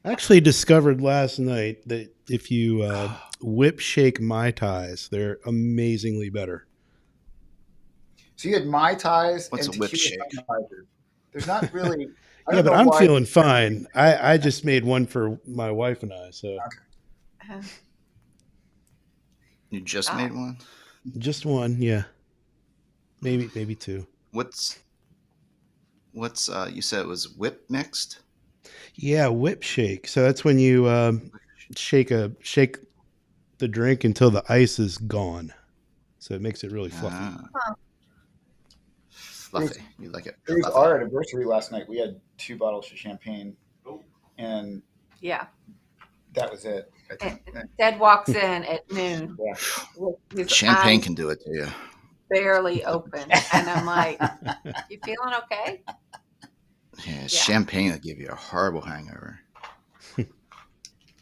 I actually discovered last night that if you whip shake Mai Tais, they're amazingly better. So you had Mai Tais What's and a whip tequila shake? Sunriser. There's not really. I Yeah, don't but know I'm why. feeling fine. I just made one for my wife and I, so You just made one? just one, yeah, maybe two. What's you said it was whip mixed? Yeah, whip shake. So that's when you shake the drink until the ice is gone. So it makes it really fluffy. Fluffy. You like it It was fluffy. our anniversary last night. We had 2 bottles of champagne, and that was it. Ted walks in at noon. Yeah. With his Champagne eyes can do it to you. barely open, and I'm like, "You feeling okay?" Yeah, champagne will give you a horrible hangover.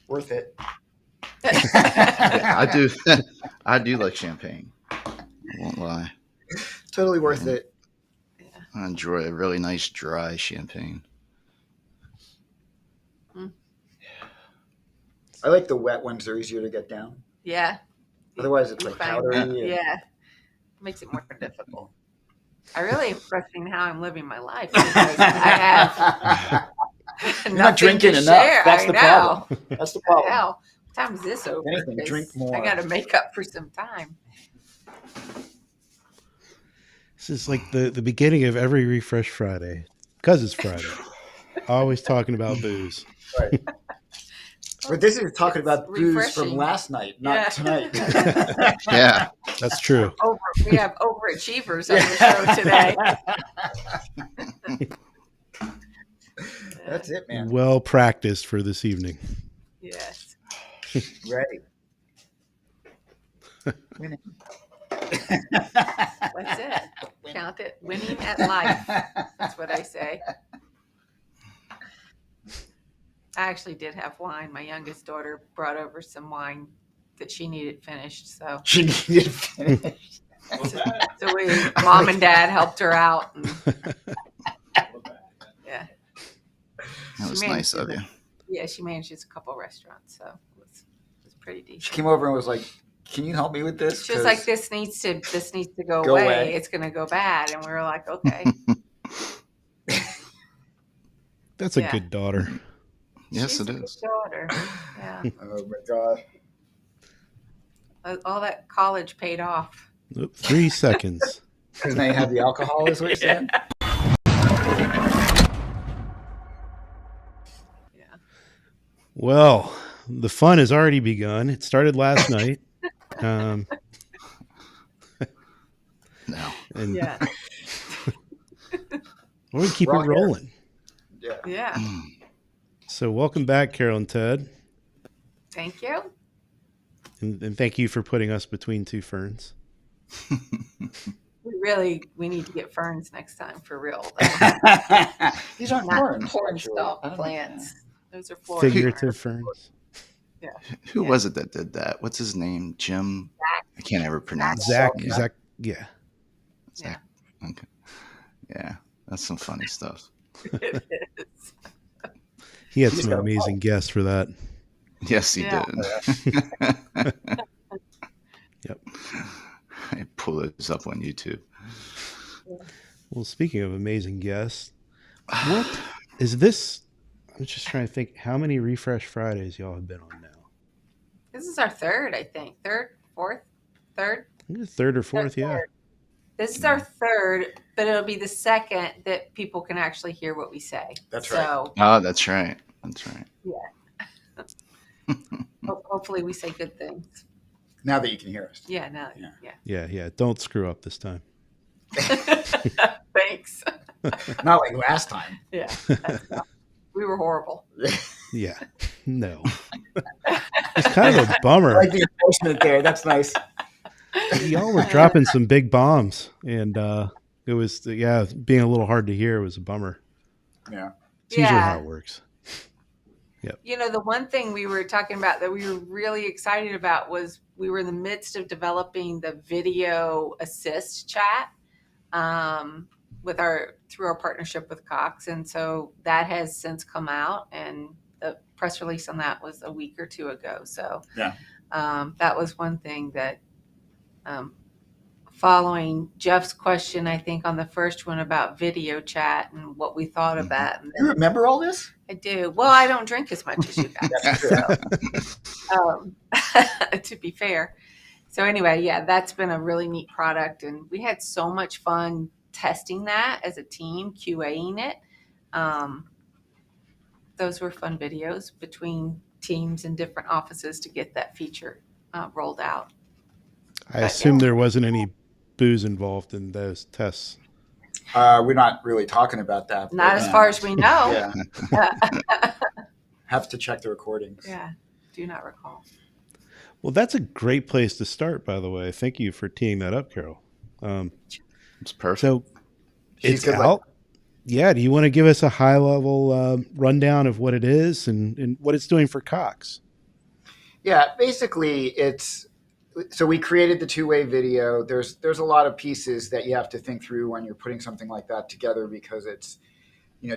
Worth it. Yeah, I do. I do like champagne. I won't lie. Totally worth it. I enjoy a really nice dry champagne. I like the wet ones. They're easier to get down. Yeah. Otherwise, it's like powdery. Yeah. Makes it more difficult. I really am questioning how I'm living my life because I have You're not drinking enough. That's the problem. That's the problem. Hell, what time is this over? Anything, drink more. I got to make up for some time. This is like the beginning of every Refresh Friday because it's Friday. Always talking about booze. Right. But this is talking about booze refreshing. from last night, not tonight. Yeah, that's true. We have overachievers on the show today. That's it, man. Well practiced for this evening. Yes. Ready. Winning. That's it. Count it. Winning at life. That's what I say. I actually did have wine. My youngest daughter brought over some wine that she needed finished. So she needed finished. So mom and dad helped her out. And, yeah. That was nice of you. Yeah, she manages a couple restaurants, so it was pretty decent. She came over and was like, "Can you help me with this?" She was like, "This needs to go away. It's going to go bad." And we were like, "Okay." That's a good daughter. Yes, She's it a is. good daughter. Yeah. Oh my God. All that college paid off. 3 seconds. Because now you have the alcohol, is what you're saying? Yeah. Well, the fun has already begun. It started last night. No. And yeah. we're going to keep it rolling. Yeah. Yeah. So welcome back, Carol and Ted. Thank you. And thank you for putting us between two ferns. We need to get ferns next time for real. These aren't not ferns. cornstalk plants. Those are Florida Figurative ferns. Yeah. Who was it that did that? What's his name? Jim? Zach. I can't ever pronounce Zach. it. Zach. Yeah. Zach. Okay. Yeah, that's some funny stuff. It is. He had some amazing guests for that. Yes, he did. Yep. I pull those up on YouTube. Well, speaking of amazing guests, what is this? I'm just trying to think how many Refresh Fridays y'all have been on now. This is our third, I think. Third. I think it's third or fourth, yeah. This is our third, but it'll be the second that people can actually hear what we say. That's right. Oh, that's right. That's right. Yeah. Hopefully we say good things. Now that you can hear us. Yeah, Yeah. Don't screw up this time. Thanks. Not like last time. Yeah. We were horrible. Yeah. No. It's kind of a bummer. I like the enforcement there. That's nice. Y'all were dropping some big bombs, and it was, being a little hard to hear was a bummer. Yeah. It's usually how it works. Yep. You know, the one thing we were talking about that we were really excited about was we were in the midst of developing the video assist chat through our partnership with Cox. And so that has since come out, and the press release on that was a week or two ago. So Yeah. That was one thing that, following Jeff's question, I think on the first one about video chat and what we thought of that. And You remember all this? I do. Well, I don't drink as much as you guys. That's true. To be fair. So anyway, yeah, that's been a really neat product, and we had so much fun testing that as a team, QAing it. Those were fun videos between teams and different offices to get that feature rolled out. I assume there wasn't any booze involved in those tests. We're not really talking about that. Not as far as we know. Yeah. Have to check the recordings. Yeah, do not recall. Well, that's a great place to start, by the way. Thank you for teeing that up, Carol. It's perfect. So She's it's out. Yeah. Do you want to give us a high level rundown of what it is and what it's doing for Cox? Yeah, basically so we created the two-way video. There's a lot of pieces that you have to think through when you're putting something like that together, because it's,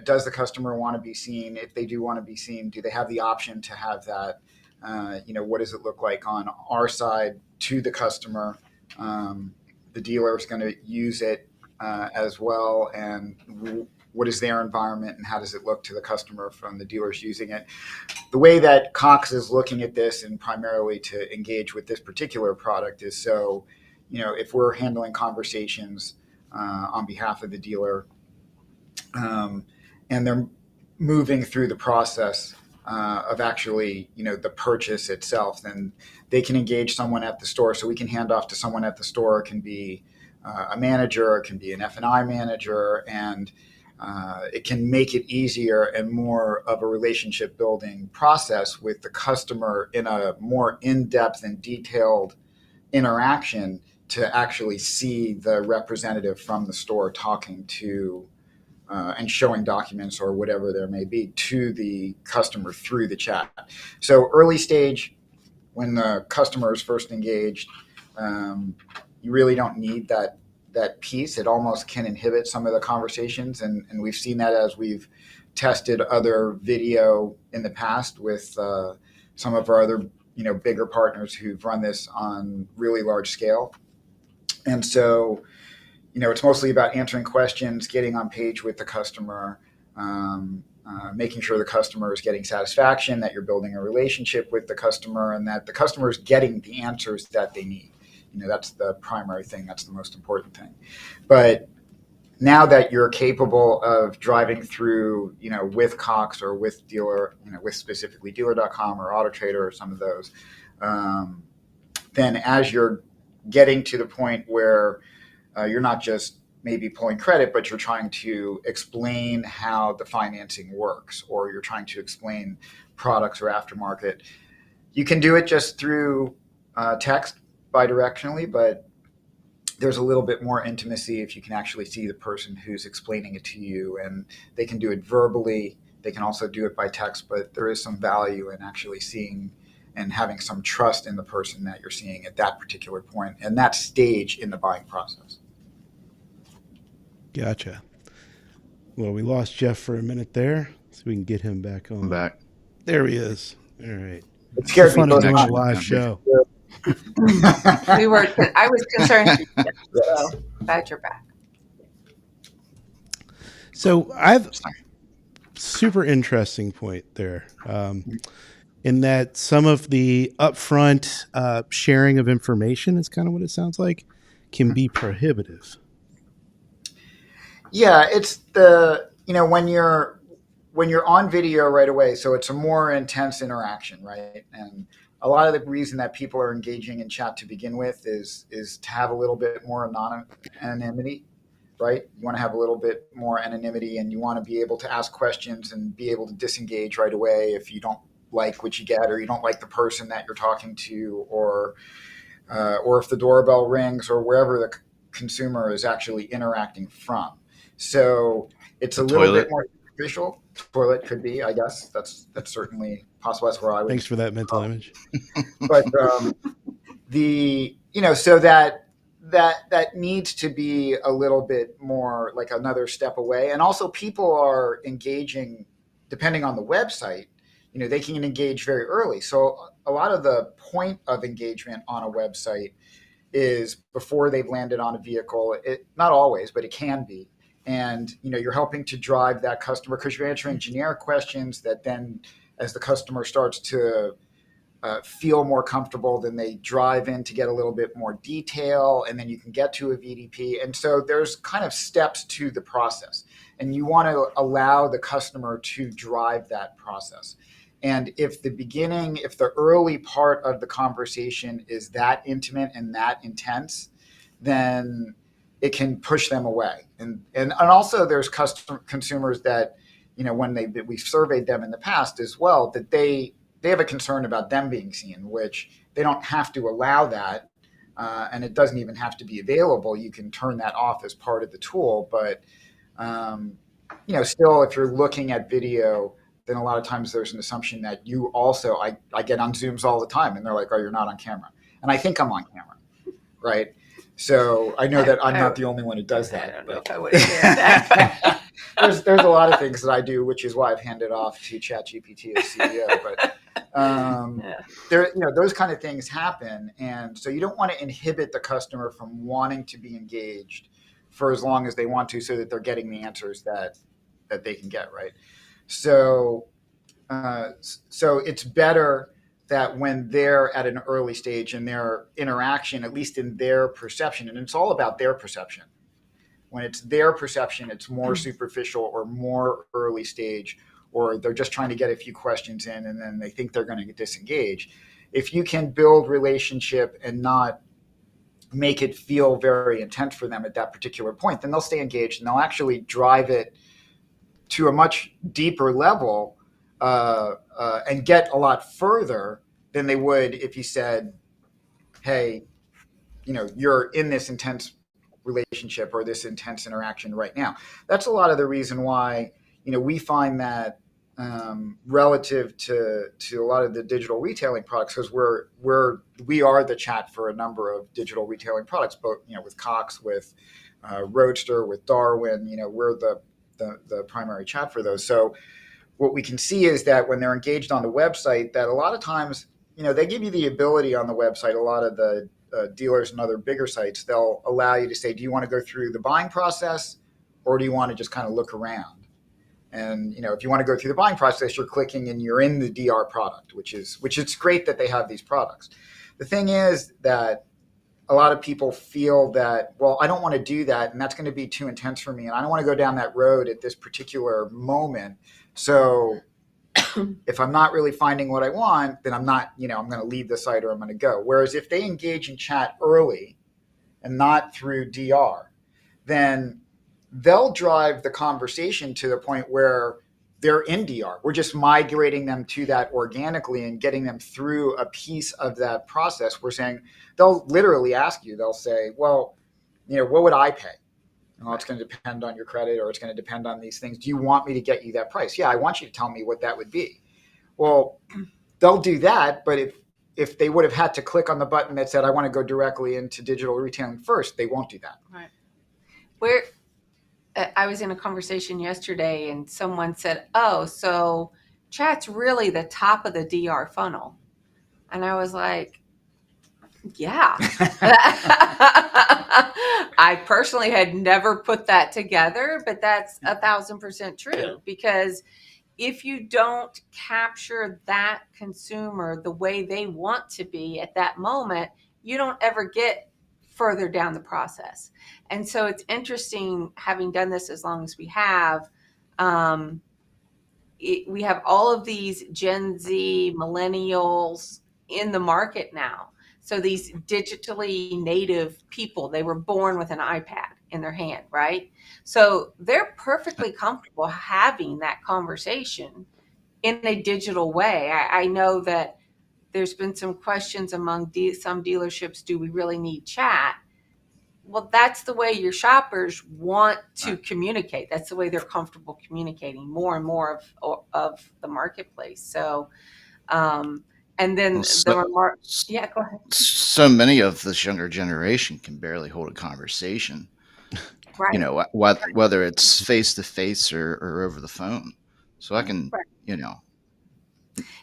does the customer want to be seen? If they do want to be seen, do they have the option to have that? What does it look like on our side to the customer? The dealer is going to use it as well, and what is their environment and how does it look to the customer from the dealers using it? The way that Cox is looking at this, and primarily to engage with this particular product, is so, if we're handling conversations on behalf of the dealer, and they're moving through the process of actually, the purchase itself, then they can engage someone at the store. So we can hand off to someone at the store. It can be a manager, it can be an F&I manager, and it can make it easier and more of a relationship building process with the customer in a more in-depth and detailed interaction to actually see the representative from the store talking to and showing documents or whatever there may be to the customer through the chat. So early stage, when the customer is first engaged, you really don't need that piece. It almost can inhibit some of the conversations, and we've seen that as we've tested other video in the past with some of our other bigger partners who've run this on really large scale. And so it's mostly about answering questions, getting on page with the customer, making sure the customer is getting satisfaction, that you're building a relationship with the customer, and that the customer is getting the answers that they need. That's the primary thing. That's the most important thing. But now that you're capable of driving through, with Cox or with dealer, with specifically dealer.com or AutoTrader or some of those, then as you're getting to the point where you're not just maybe pulling credit, but you're trying to explain how the financing works, or you're trying to explain products or aftermarket, you can do it just through text bidirectionally, but there's a little bit more intimacy if you can actually see the person who's explaining it to you, and they can do it verbally. They can also do it by text, but there is some value in actually seeing and having some trust in the person that you're seeing at that particular point and that stage in the buying process. Gotcha. Well, we lost Jeff for a minute there, so we can get him back on. I'm back. There he is. All right. It scared me. Fun to do a live show. I was concerned. So glad you're back. So I've super interesting point there, in that some of the upfront sharing of information is kind of what it sounds like can be prohibitive. Yeah, it's the when you're on video right away, so it's a more intense interaction, right? And a lot of the reason that people are engaging in chat to begin with is to have a little bit more anonymity, right? You want to have a little bit more anonymity, and you want to be able to ask questions and be able to disengage right away if you don't like what you get, or you don't like the person that you're talking to, or if the doorbell rings, or wherever the consumer is actually interacting from. So it's a little bit more superficial. Toilet could be, I guess. That's certainly possible. That's where I would. Thanks for that mental image. But so that needs to be a little bit more like another step away. And also, people are engaging, depending on the website. they can engage very early. So a lot of the point of engagement on a website is before they've landed on a vehicle. Not always, but it can be. And you're helping to drive that customer because you're answering generic questions that then, as the customer starts to feel more comfortable, then they drive in to get a little bit more detail, and then you can get to a VDP. And so there's kind of steps to the process, and you want to allow the customer to drive that process. And if the early part of the conversation is that intimate and that intense, then it can push them away. And also there's consumers that, when we've surveyed them in the past as well, that they have a concern about them being seen, which they don't have to allow that. And it doesn't even have to be available. You can turn that off as part of the tool. But, still, if you're looking at video, then a lot of times there's an assumption that you also, I get on Zooms all the time and they're like, oh, you're not on camera. And I think I'm on camera, right? So I know that I'm not the only one who does that. I don't know if I would have said that. There's a lot of things that I do, which is why I've handed off to ChatGPT as CEO. But those kind of things happen, and so you don't want to inhibit the customer from wanting to be engaged for as long as they want to, so that they're getting the answers that they can get, right? So it's better that when they're at an early stage in their interaction, at least in their perception, and it's all about their perception. When it's their perception, it's more superficial or more early stage, or they're just trying to get a few questions in and then they think they're going to disengage. If you can build relationship and not make it feel very intense for them at that particular point, then they'll stay engaged and they'll actually drive it to a much deeper level and get a lot further than they would if you said, hey, you're in this intense relationship or this intense interaction right now. That's a lot of the reason why, we find that relative to a lot of the digital retailing products, because we are the chat for a number of digital retailing products, both, with Cox, with Roadster, with Darwin, we're the primary chat for those. So what we can see is that when they're engaged on the website, that a lot of times, they give you the ability on the website, a lot of the dealers and other bigger sites, they'll allow you to say, do you want to go through the buying process or do you want to just kind of look around? And, if you want to go through the buying process, you're clicking and you're in the DR product, which is great that they have these products. The thing is that a lot of people feel that, well, I don't want to do that, and that's going to be too intense for me, and I don't want to go down that road at this particular moment. So if I'm not really finding what I want, then I'm not, I'm going to leave the site or I'm going to go. Whereas if they engage in chat early and not through DR, then they'll drive the conversation to the point where they're in DR. We're just migrating them to that organically and getting them through a piece of that process. We're saying, they'll literally ask you, they'll say, well, what would I pay? Well, it's going to depend on your credit, or it's going to depend on these things. Do you want me to get you that price? Yeah, I want you to tell me what that would be. Well, they'll do that, but if they would have had to click on the button that said, I want to go directly into digital retailing first, they won't do that. Right. I was in a conversation yesterday and someone said, oh, so chat's really the top of the DR funnel. And I was like, yeah. I personally had never put that together, but that's 1,000% true, because if you don't capture that consumer the way they want to be at that moment, you don't ever get further down the process. And so it's interesting, having done this as long as we have, we have all of these Gen Z millennials in the market now. So these digitally native people, they were born with an iPad in their hand, right? So they're perfectly comfortable having that conversation in a digital way. I know that there's been some questions among some dealerships, do we really need chat? Well, that's the way your shoppers want to communicate. That's the way they're comfortable communicating, more and more of the marketplace. So, and then the remark, yeah, go ahead. So many of this younger generation can barely hold a conversation, Right. Whether it's face to face or over the phone. So I can,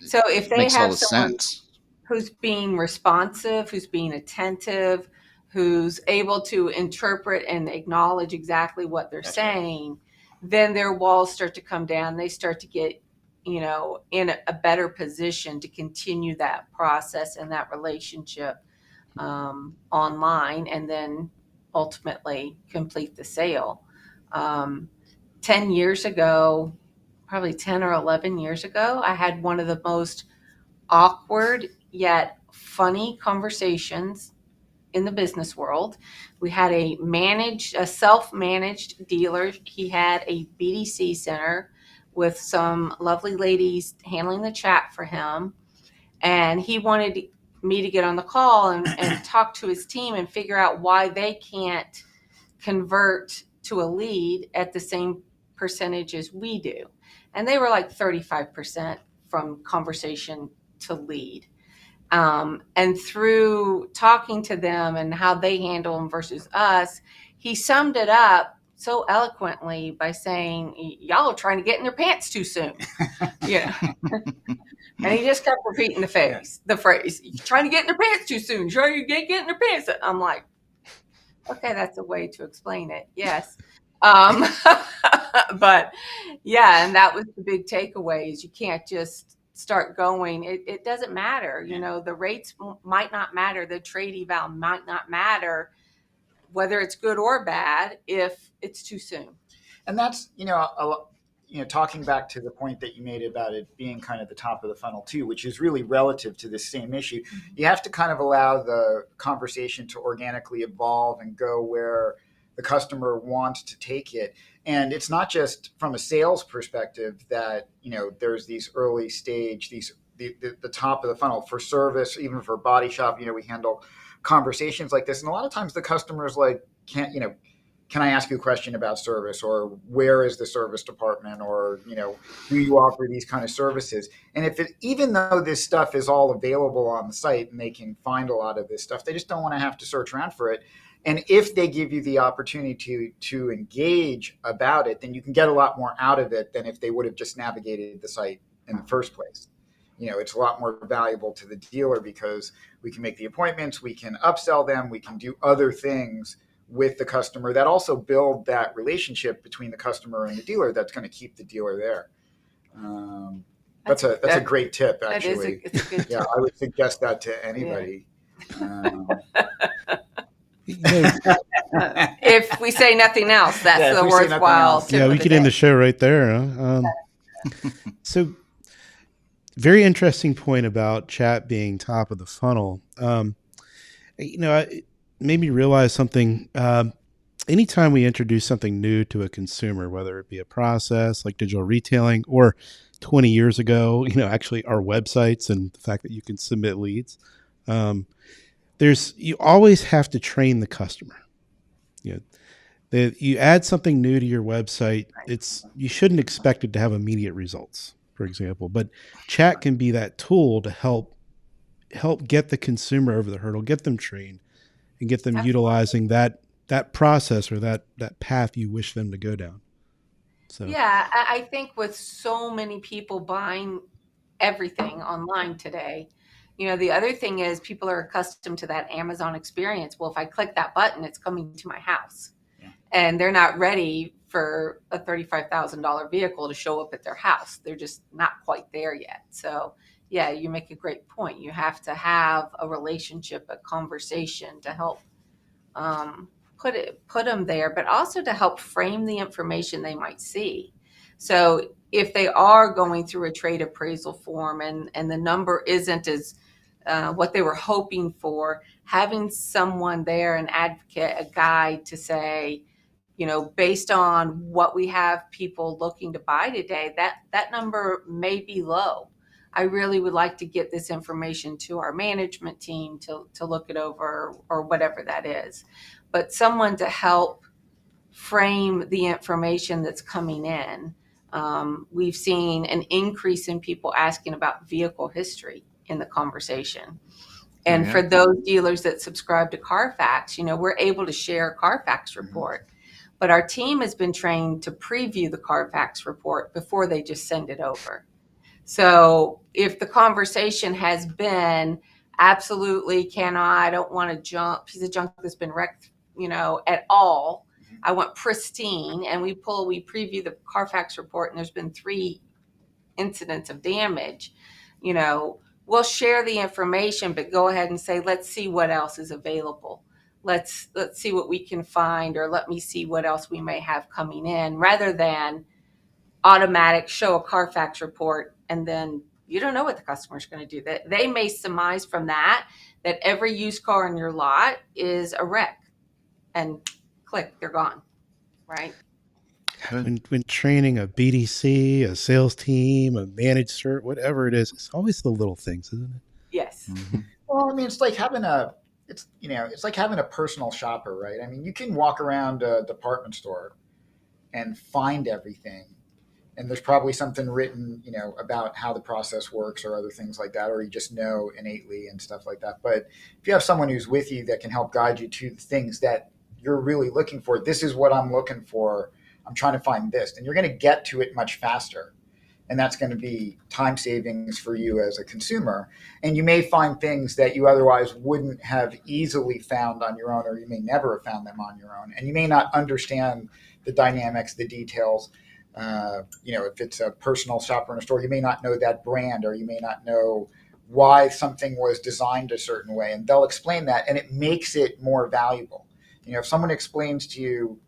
So if they Makes all have the someone sense. who's being responsive, who's being attentive, who's able to interpret and acknowledge exactly what they're That's saying, then their walls start to come down. They start to get, in a better position to continue that process and that relationship online, and then ultimately complete the sale. 10 years ago, probably 10 or 11 years ago, I had one of the most awkward yet funny conversations in the business world. We had a self-managed dealer. He had a BDC center with some lovely ladies handling the chat for him. And he wanted me to get on the call and talk to his team and figure out why they can't convert to a lead at the same percentage as we do. And they were like 35% from conversation to lead. And through talking to them and how they handle them versus us, he summed it up so eloquently by saying, y'all are trying to get in their pants too soon. And he just kept repeating the phrase, "You're trying to get in their pants too soon. Sure, you get in their pants." I'm like, okay, that's a way to explain it. Yes. But yeah, and that was the big takeaway is you can't just start going. It doesn't matter. The rates might not matter. The trade eval might not matter, whether it's good or bad, if it's too soon. And that's, talking back to the point that you made about it being kind of the top of the funnel too, which is really relative to this same issue. You have to kind of allow the conversation to organically evolve and go where the customer wants to take it. And it's not just from a sales perspective that, there's these early stage, the top of the funnel for service, even for body shop, we handle conversations like this. And a lot of times the customer's like, can I ask you a question about service, or where is the service department, or, do you offer these kind of services? And even though this stuff is all available on the site and they can find a lot of this stuff, they just don't want to have to search around for it. And if they give you the opportunity to engage about it, then you can get a lot more out of it than if they would have just navigated the site in the first place. It's a lot more valuable to the dealer because we can make the appointments, we can upsell them, we can do other things with the customer that also build that relationship between the customer and the dealer that's going to keep the dealer there. That's a great tip, actually. It's a good tip. I would suggest that to anybody. If we say nothing else, that's the worthwhile tip. Yeah, we could end the show right there. Huh? So, very interesting point about chat being top of the funnel. It made me realize something. Anytime we introduce something new to a consumer, whether it be a process like digital retailing or 20 years ago, actually our websites and the fact that you can submit leads, you always have to train the customer. You add something new to your website, you shouldn't expect it to have immediate results, for example. But chat can be that tool to help get the consumer over the hurdle, get them trained, and get them utilizing that process or that path you wish them to go down. So yeah, I think with so many people buying everything online today, the other thing is people are accustomed to that Amazon experience. Well, if I click that button, it's coming to my house. Yeah. And they're not ready for a $35,000 vehicle to show up at their house. They're just not quite there yet. So yeah, you make a great point. You have to have a relationship, a conversation to help put them there, but also to help frame the information they might see. So if they are going through a trade appraisal form and the number isn't as what they were hoping for, having someone there, an advocate, a guide to say, based on what we have people looking to buy today, that number may be low. I really would like to get this information to our management team to look it over, or whatever that is. But someone to help frame the information that's coming in. We've seen an increase in people asking about vehicle history in the conversation. And for those dealers that subscribe to Carfax, we're able to share a Carfax report. But our team has been trained to preview the Carfax report before they just send it over. So if the conversation has been absolutely I don't want a piece of junk that's been wrecked, at all. I want pristine. And we preview the Carfax report, and there's been 3 incidents of damage. We'll share the information, but go ahead and say, let's see what else is available. Let's see what we can find, or let me see what else we may have coming in, rather than automatic show a Carfax report and then you don't know what the customer's going to do. That they may surmise from that every used car in your lot is a wreck, and click, they're gone, right? When training a BDC, a sales team, a managed cert, whatever it is, it's always the little things, isn't it? Yes. Mm-hmm. Well, I mean, it's like having a personal shopper, right? I mean, you can walk around a department store and find everything, and there's probably something written, about how the process works or other things like that, or you just know innately and stuff like that. But if you have someone who's with you that can help guide you to the things that you're really looking for, this is what I'm looking for, I'm trying to find this, and you're going to get to it much faster. And that's going to be time savings for you as a consumer. And you may find things that you otherwise wouldn't have easily found on your own, or you may never have found them on your own. And you may not understand the dynamics, the details. If it's a personal shopper in a store, you may not know that brand, or you may not know why something was designed a certain way. And they'll explain that, and it makes it more valuable. If someone explains to you,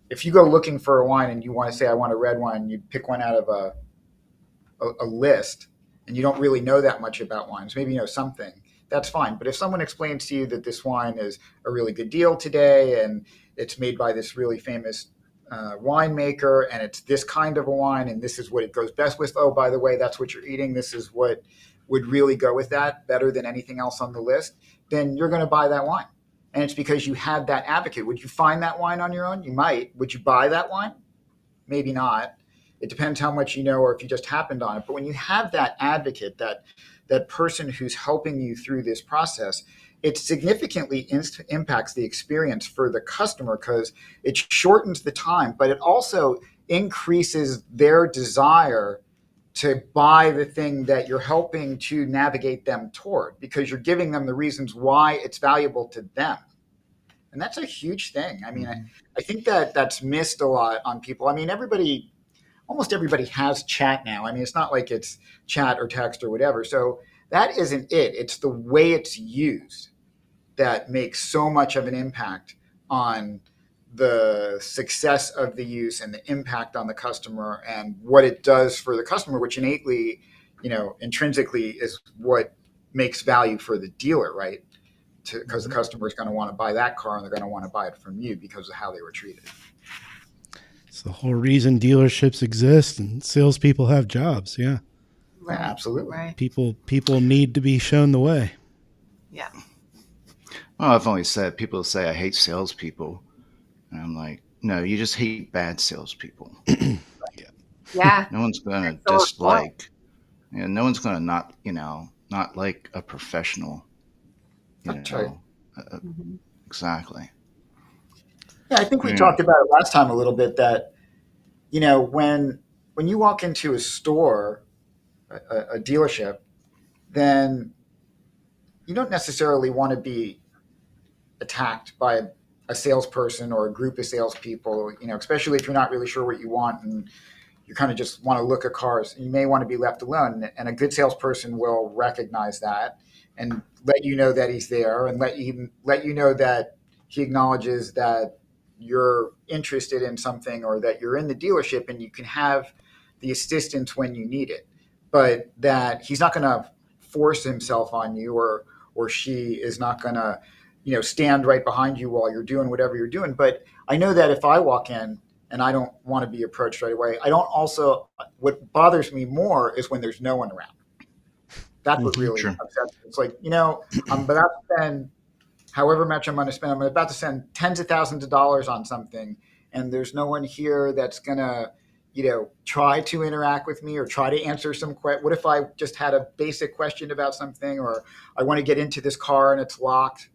if you go looking for a wine and you want to say, I want a red wine, you pick one out of a list, and you don't really know that much about wines, maybe you know something, that's fine. But if someone explains to you that this wine is a really good deal today, and it's made by this really famous winemaker, and it's this kind of a wine, and this is what it goes best with, oh, by the way, that's what you're eating, this is what would really go with that better than anything else on the list, then you're going to buy that wine. And it's because you had that advocate. Would you find that wine on your own? You might. Would you buy that wine? Maybe not. It depends how much you know, or if you just happened on it. But when you have that advocate, that person who's helping you through this process, it significantly impacts the experience for the customer, because it shortens the time, but it also increases their desire to buy the thing that you're helping to navigate them toward, because you're giving them the reasons why it's valuable to them. And that's a huge thing. I mean, I think that's missed a lot on people. I mean, almost everybody has chat now. I mean, it's not like it's chat or text or whatever. So that isn't it. It's the way it's used that makes so much of an impact on the success of the use and the impact on the customer and what it does for the customer, which innately, intrinsically is what makes value for the dealer, right? Because the customer is going to want to buy that car, and they're going to want to buy it from you because of how they were treated. It's the whole reason dealerships exist and salespeople have jobs. Yeah. Right. Yeah, absolutely. Right. People need to be shown the way. Yeah. Well, I've always said, people say I hate salespeople, and I'm like, no, you just hate bad salespeople. Yeah. No one's going to So dislike, and no one's going to not like a professional. That's right. Exactly. Yeah, I think we talked about it last time a little bit, that, when you walk into a store, a dealership, then you don't necessarily want to be attacked by a salesperson or a group of salespeople, especially if you're not really sure what you want and you kind of just want to look at cars. You may want to be left alone, and a good salesperson will recognize that and let you know that he's there, and let you know that he acknowledges that you're interested in something, or that you're in the dealership and you can have the assistance when you need it, but that he's not going to force himself on you, or she is not going to stand right behind you while you're doing whatever you're doing. But I know that if I walk in and I don't want to be approached right away, what bothers me more is when there's no one around. That's what really upsets me. It's like, I'm about to spend however much I'm going to spend. I'm about to spend tens of thousands of dollars on something, and there's no one here that's going to, try to interact with me or try to answer some question. What if I just had a basic question about something, or I want to get into this car and it's locked?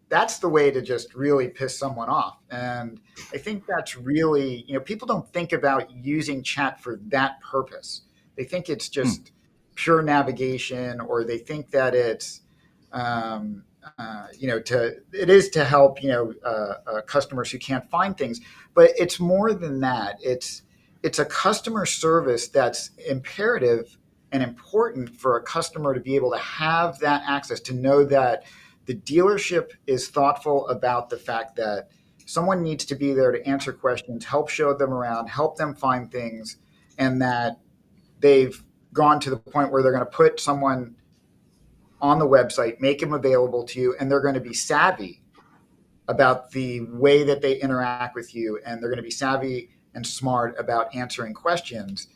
That's the way to just really piss someone off. And I think that's really, people don't think about using chat for that purpose. They think it's just pure navigation, or they think that it's it is to help customers who can't find things, but it's more than that. It's a customer service that's imperative and important for a customer to be able to have that access, to know that the dealership is thoughtful about the fact that someone needs to be there to answer questions, help show them around, help them find things, and that they've gone to the point where they're going to put someone on the website, make them available to you, and they're going to be savvy about the way that they interact with you, and they're going to be savvy and smart about answering questions.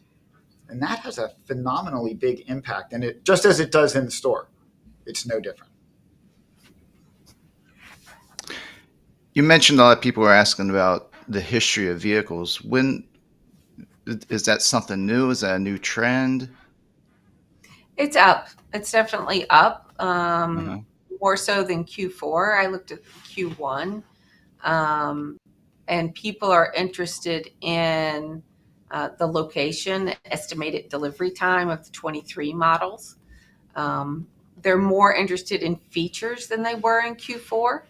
And that has a phenomenally big impact. And it, just as it does in the store, it's no different. You mentioned a lot of people are asking about the history of vehicles. When is that something new? Is that a new trend? It's up. It's definitely up. Uh-huh. More so than Q4. I looked at Q1, and people are interested in the location, estimated delivery time of the 23 models. They're more interested in features than they were in Q4.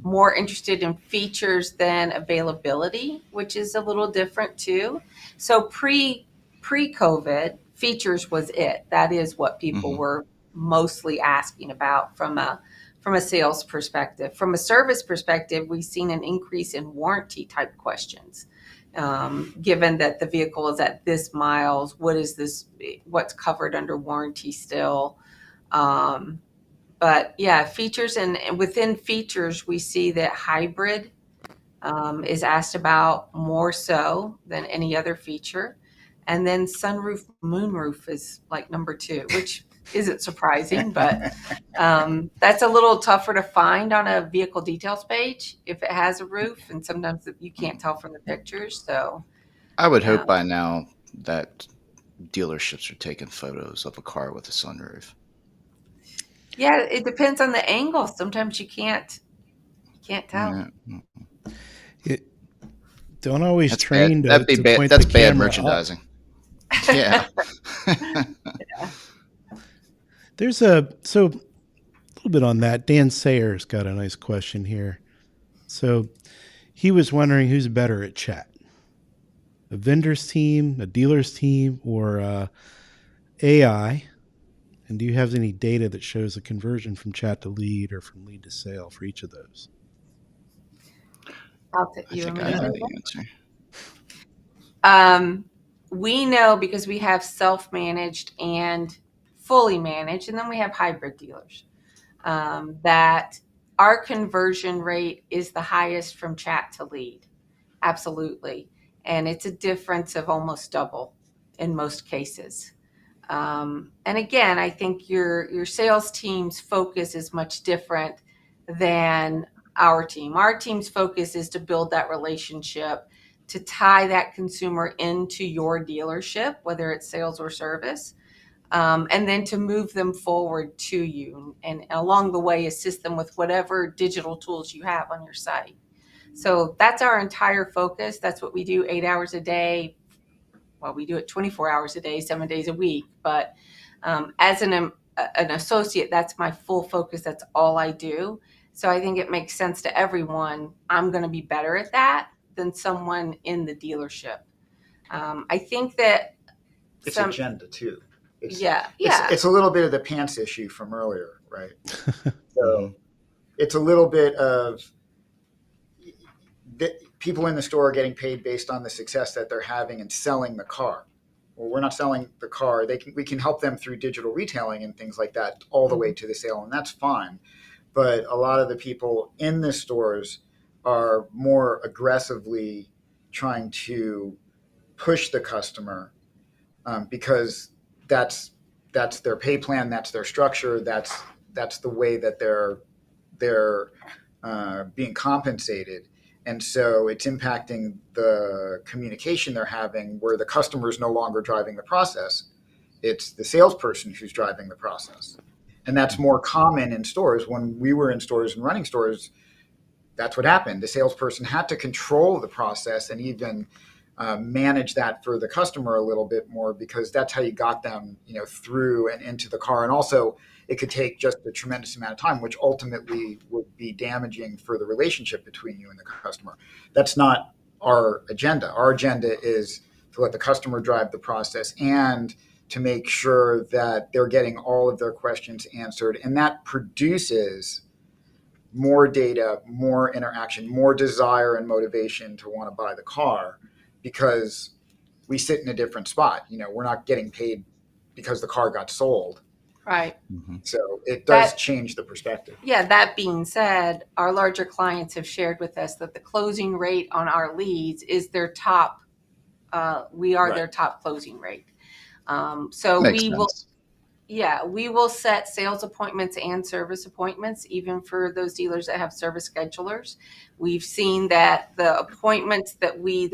More interested in features than availability, which is a little different too. So pre-COVID, features was it. That is what people were mostly asking about from a sales perspective. From a service perspective, we've seen an increase in warranty type questions. Given that the vehicle is at this miles, what's covered under warranty still? But yeah, features, and within features, we see that hybrid is asked about more so than any other feature. And then sunroof, moonroof is like number 2, which isn't surprising, but that's a little tougher to find on a vehicle details page if it has a roof, and sometimes you can't tell from the pictures. So I would hope by now that dealerships are taking photos of a car with a sunroof. yeah, it depends on the angle. Sometimes you can't tell. Yeah. Don't always That's train bad. to point That's the bad camera merchandising. up. Yeah. Yeah. There's a little bit on that. Dan Sayer's got a nice question here. So he was wondering who's better at chat, a vendor's team, a dealer's team, or AI. And do you have any data that shows the conversion from chat to lead or from lead to sale for each of those? I think I know the answer. We know because we have self-managed and fully managed, and then we have hybrid dealers, that our conversion rate is the highest from chat to lead. Absolutely. And it's a difference of almost double in most cases. And again, I think your sales team's focus is much different than our team. Our team's focus is to build that relationship, to tie that consumer into your dealership, whether it's sales or service, and then to move them forward to you, and along the way assist them with whatever digital tools you have on your site. So that's our entire focus. That's what we do 8 hours a day. Well, we do it 24 hours a day, 7 days a week. But as an associate, that's my full focus. That's all I do. So I think it makes sense to everyone. I'm going to be better at that than someone in the dealership. I think that it's agenda too. It's a little bit of the pants issue from earlier, right? So it's a little bit of people in the store are getting paid based on the success that they're having and selling the car. Well, we're not selling the car. We can help them through digital retailing and things like that all the way to the sale, and that's fine. But a lot of the people in the stores are more aggressively trying to push the customer because that's their pay plan, that's their structure, that's the way that they're being compensated. And so it's impacting the communication they're having, where the customer is no longer driving the process. It's the salesperson who's driving the process. And that's more common in stores. When we were in stores and running stores, that's what happened. The salesperson had to control the process and even manage that for the customer a little bit more, because that's how you got them, through and into the car. And also, it could take just a tremendous amount of time, which ultimately would be damaging for the relationship between you and the customer. That's not our agenda. Our agenda is to let the customer drive the process and to make sure that they're getting all of their questions answered. And that produces more data, more interaction, more desire and motivation to want to buy the car, because we sit in a different spot. We're not getting paid because the car got sold. Right. Mm-hmm. So it does change the perspective. Yeah, that being said, our larger clients have shared with us that the closing rate on our leads is their top. We are their top closing rate. So Makes we will. sense. Yeah, we will set sales appointments and service appointments, even for those dealers that have service schedulers. We've seen that the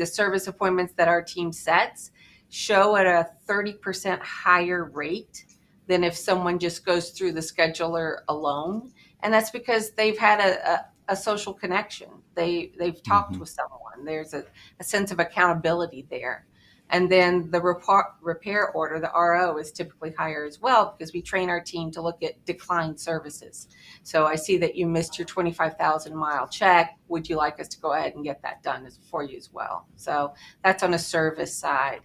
service appointments that our team sets show at a 30% higher rate than if someone just goes through the scheduler alone. And that's because they've had a social connection. They've talked with someone. There's a sense of accountability there. And then the repair order, the RO, is typically higher as well, because we train our team to look at declined services. So I see that you missed your 25,000 mile check. Would you like us to go ahead and get that done for you as well? So that's on a service side.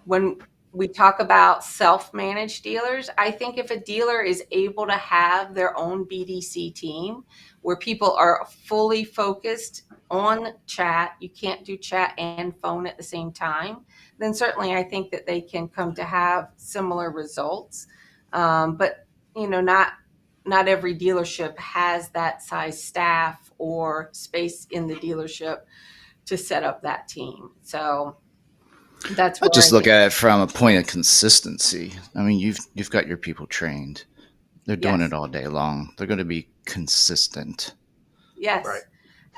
When we talk about self-managed dealers, I think if a dealer is able to have their own BDC team where people are fully focused on chat, you can't do chat and phone at the same time, then certainly I think that they can come to have similar results. But not every dealership has that size staff or space in the dealership to set up that team. So that's I where just look at it from a point of consistency. I mean, you've got your people trained. They're doing Yes. it all day long. They're going to be consistent. Yes. Right.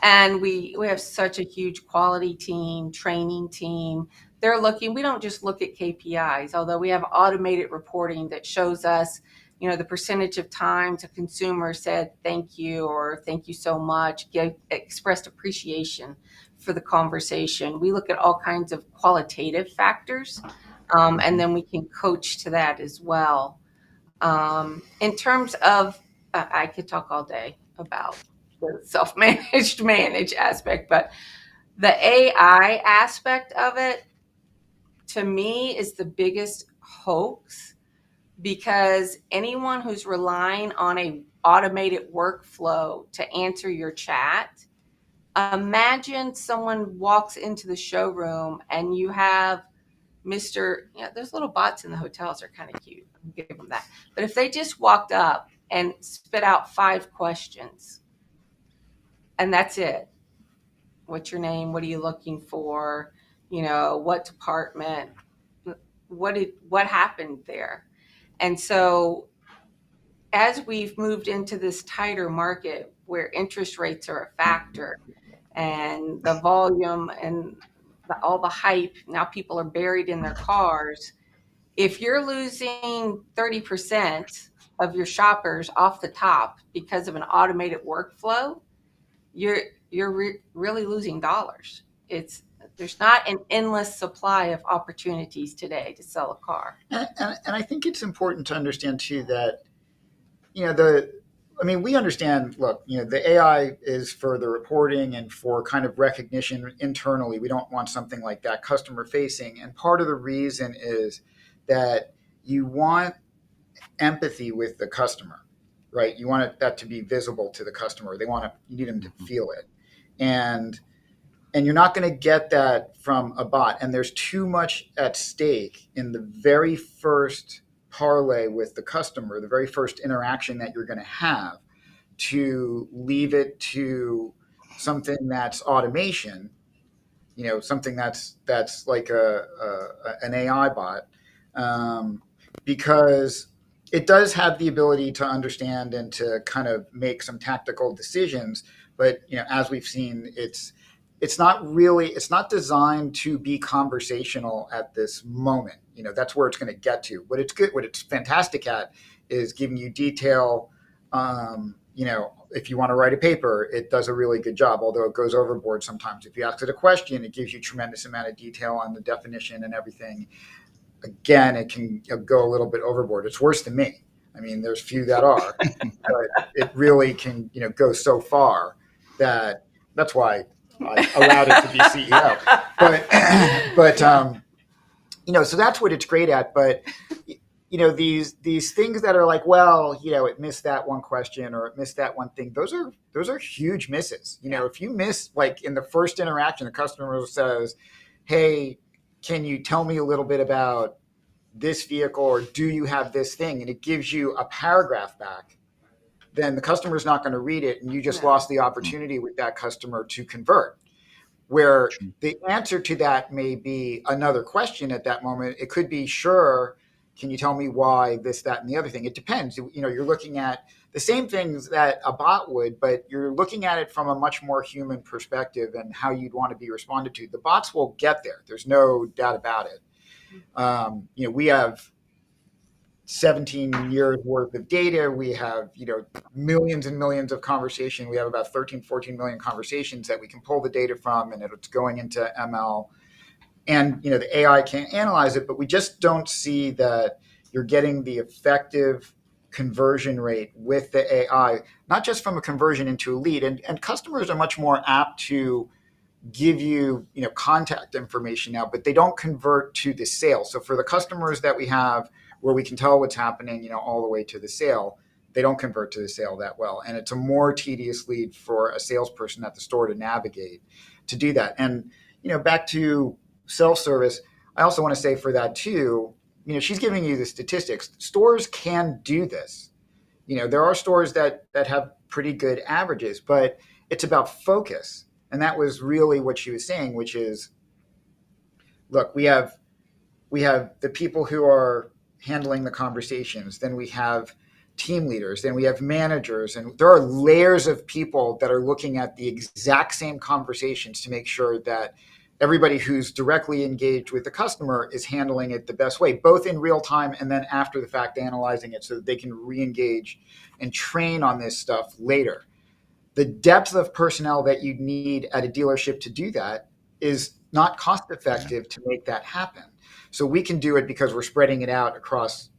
And we have such a huge quality team, training team. We don't just look at KPIs, although we have automated reporting that shows us, the percentage of times a consumer said thank you or thank you so much, expressed appreciation for the conversation. We look at all kinds of qualitative factors, and then we can coach to that as well. In terms of, I could talk all day about the self-managed manage aspect, but the AI aspect of it, to me, is the biggest hoax, because anyone who's relying on a automated workflow to answer your chat, imagine someone walks into the showroom and you have those little bots in the hotels are kind of cute. I'll give them that. But if they just walked up and spit out 5 questions and that's it. What's your name? What are you looking for? What department? What happened there? And so as we've moved into this tighter market where interest rates are a factor and the volume and all the hype, now people are buried in their cars. If you're losing 30% of your shoppers off the top because of an automated workflow, you're really losing dollars. There's not an endless supply of opportunities today to sell a car. And I think it's important to understand too that, we understand, look, the AI is for the reporting and for kind of recognition internally. We don't want something like that customer facing. And part of the reason is that you want empathy with the customer, right? You want that to be visible to the customer. You need them to feel it. And you're not going to get that from a bot. And there's too much at stake in the very first parlay with the customer, the very first interaction that you're going to have, to leave it to something that's automation, something that's like an AI bot, because it does have the ability to understand and to kind of make some tactical decisions. But as we've seen, it's not designed to be conversational at this moment. That's where it's going to get to. What it's fantastic at is giving you detail, if you want to write a paper, it does a really good job, although it goes overboard sometimes. If you ask it a question, it gives you tremendous amount of detail on the definition and everything. Again, it can go a little bit overboard. It's worse than me. I mean, there's few that are, but it really can, go so far that's why I allowed it to be CEO. But so that's what it's great at. But these things that are like, well, it missed that one question or it missed that one thing. Those are huge misses. If you miss, like in the first interaction, the customer says, "Hey, can you tell me a little bit about this vehicle, or do you have this thing?" And it gives you a paragraph back, then the customer's not going to read it, and you just lost the opportunity with that customer to convert. Where the answer to that may be another question at that moment. It could be, sure, can you tell me why this, that, and the other thing? It depends. You're looking at the same things that a bot would, but you're looking at it from a much more human perspective and how you'd want to be responded to. The bots will get there. There's no doubt about it. We have 17 years worth of data. We have, millions and millions of conversation. We have about 13, 14 million conversations that we can pull the data from, and it's going into ML. And, the AI can't analyze it, but we just don't see that you're getting the effective conversion rate with the AI, not just from a conversion into a lead. And customers are much more apt to give you, contact information now, but they don't convert to the sale. So for the customers that we have where we can tell what's happening, all the way to the sale, they don't convert to the sale that well. And it's a more tedious lead for a salesperson at the store to navigate to do that. And, back to self-service, I also want to say for that too, she's giving you the statistics. Stores can do this. There are stores that have pretty good averages, but it's about focus. And that was really what she was saying, which is, look, we have the people who are handling the conversations, then we have team leaders, then we have managers, and there are layers of people that are looking at the exact same conversations to make sure that everybody who's directly engaged with the customer is handling it the best way, both in real time and then after the fact analyzing it so that they can re-engage and train on this stuff later. The depth of personnel that you need at a dealership to do that is not cost effective to make that happen. So we can do it because we're spreading it out across,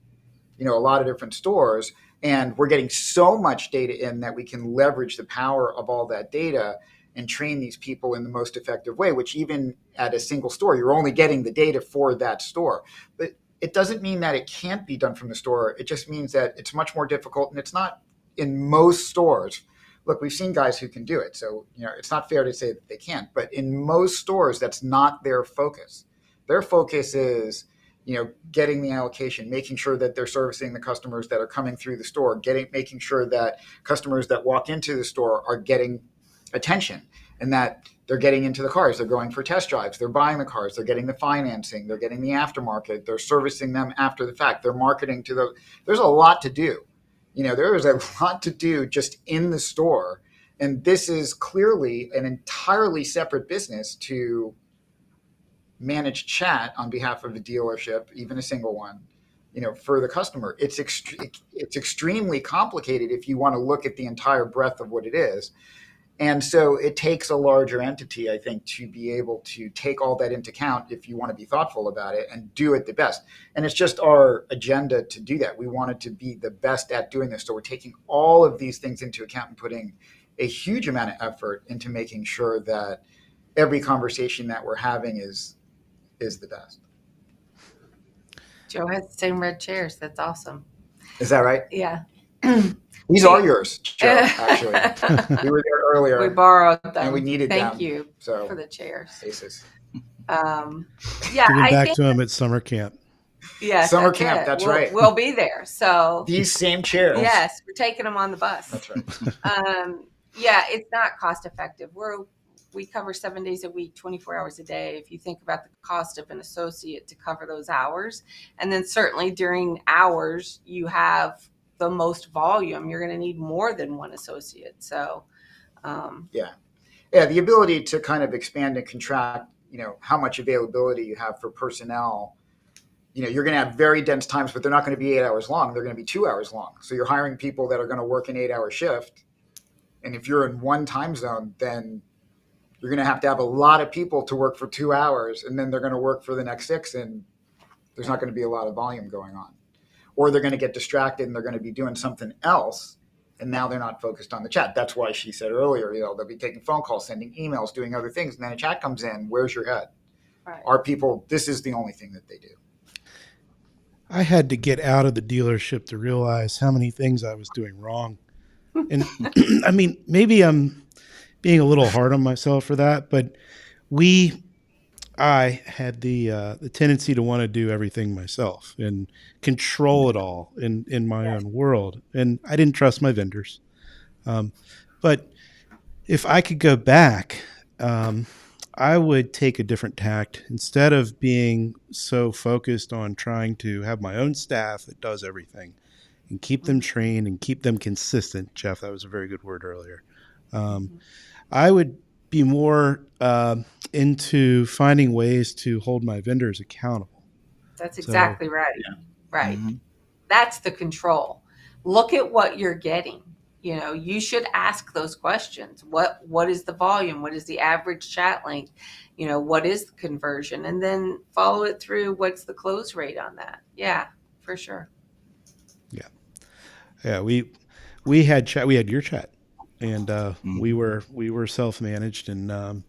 a lot of different stores, and we're getting so much data in that we can leverage the power of all that data and train these people in the most effective way, which even at a single store, you're only getting the data for that store. But it doesn't mean that it can't be done from the store. It just means that it's much more difficult, and it's not in most stores. Look, we've seen guys who can do it. So, it's not fair to say that they can't, but in most stores, that's not their focus. Their focus is, getting the allocation, making sure that they're servicing the customers that are coming through the store, making sure that customers that walk into the store are getting attention and that they're getting into the cars. They're going for test drives. They're buying the cars. They're getting the financing. They're getting the aftermarket. They're servicing them after the fact. They're marketing to those. There's a lot to do. There is a lot to do just in the store. And this is clearly an entirely separate business to manage chat on behalf of a dealership, even a single one, for the customer. It's extremely complicated if you want to look at the entire breadth of what it is. And so it takes a larger entity, I think, to be able to take all that into account if you want to be thoughtful about it and do it the best. And it's just our agenda to do that. We wanted to be the best at doing this. So we're taking all of these things into account and putting a huge amount of effort into making sure that every conversation that we're having is the best. Joe has the same red chairs. That's awesome. Is that right? Yeah. These are yours, Joe, actually. We were there earlier. We borrowed them. And we needed them. Thank you for the chairs. Basis. Yeah, Giving back to him at summer camp. Yes, summer camp, that's right. We'll be there. So these same chairs. Yes, we're taking them on the bus. That's right. Yeah, it's not cost effective. We cover 7 days a week, 24 hours a day. If you think about the cost of an associate to cover those hours, and then certainly during hours, you have the most volume. You're going to need more than one associate. So, yeah, the ability to kind of expand and contract, how much availability you have for personnel. You're going to have very dense times, but they're not going to be 8 hours long. They're going to be 2 hours long. So you're hiring people that are going to work an 8-hour shift And if you're in one time zone, then you're going to have a lot of people to work for 2 hours, and then they're going to work for the next 6, and there's not going to be a lot of volume going on. Or they're going to get distracted and they're going to be doing something else, and now they're not focused on the chat. That's why she said earlier, they'll be taking phone calls, sending emails, doing other things, and then a chat comes in. Where's your head? Right. Our people, this is the only thing that they do. I had to get out of the dealership to realize how many things I was doing wrong. And I mean, maybe I'm being a little hard on myself for that, but I had the tendency to want to do everything myself and control it all in my own world. And I didn't trust my vendors. But if I could go back, I would take a different tact. Instead of being so focused on trying to have my own staff that does everything and keep them trained and keep them consistent. Jeff, that was a very good word earlier. I would be more into finding ways to hold my vendors accountable. That's exactly right. Yeah. Right. That's the control. Look at what you're getting. You should ask those questions. What is the volume? What is the average chat length? What is the conversion? And then follow it through. What's the close rate on that? Yeah, for sure. Yeah. We had chat. We had your chat, and we were self-managed. And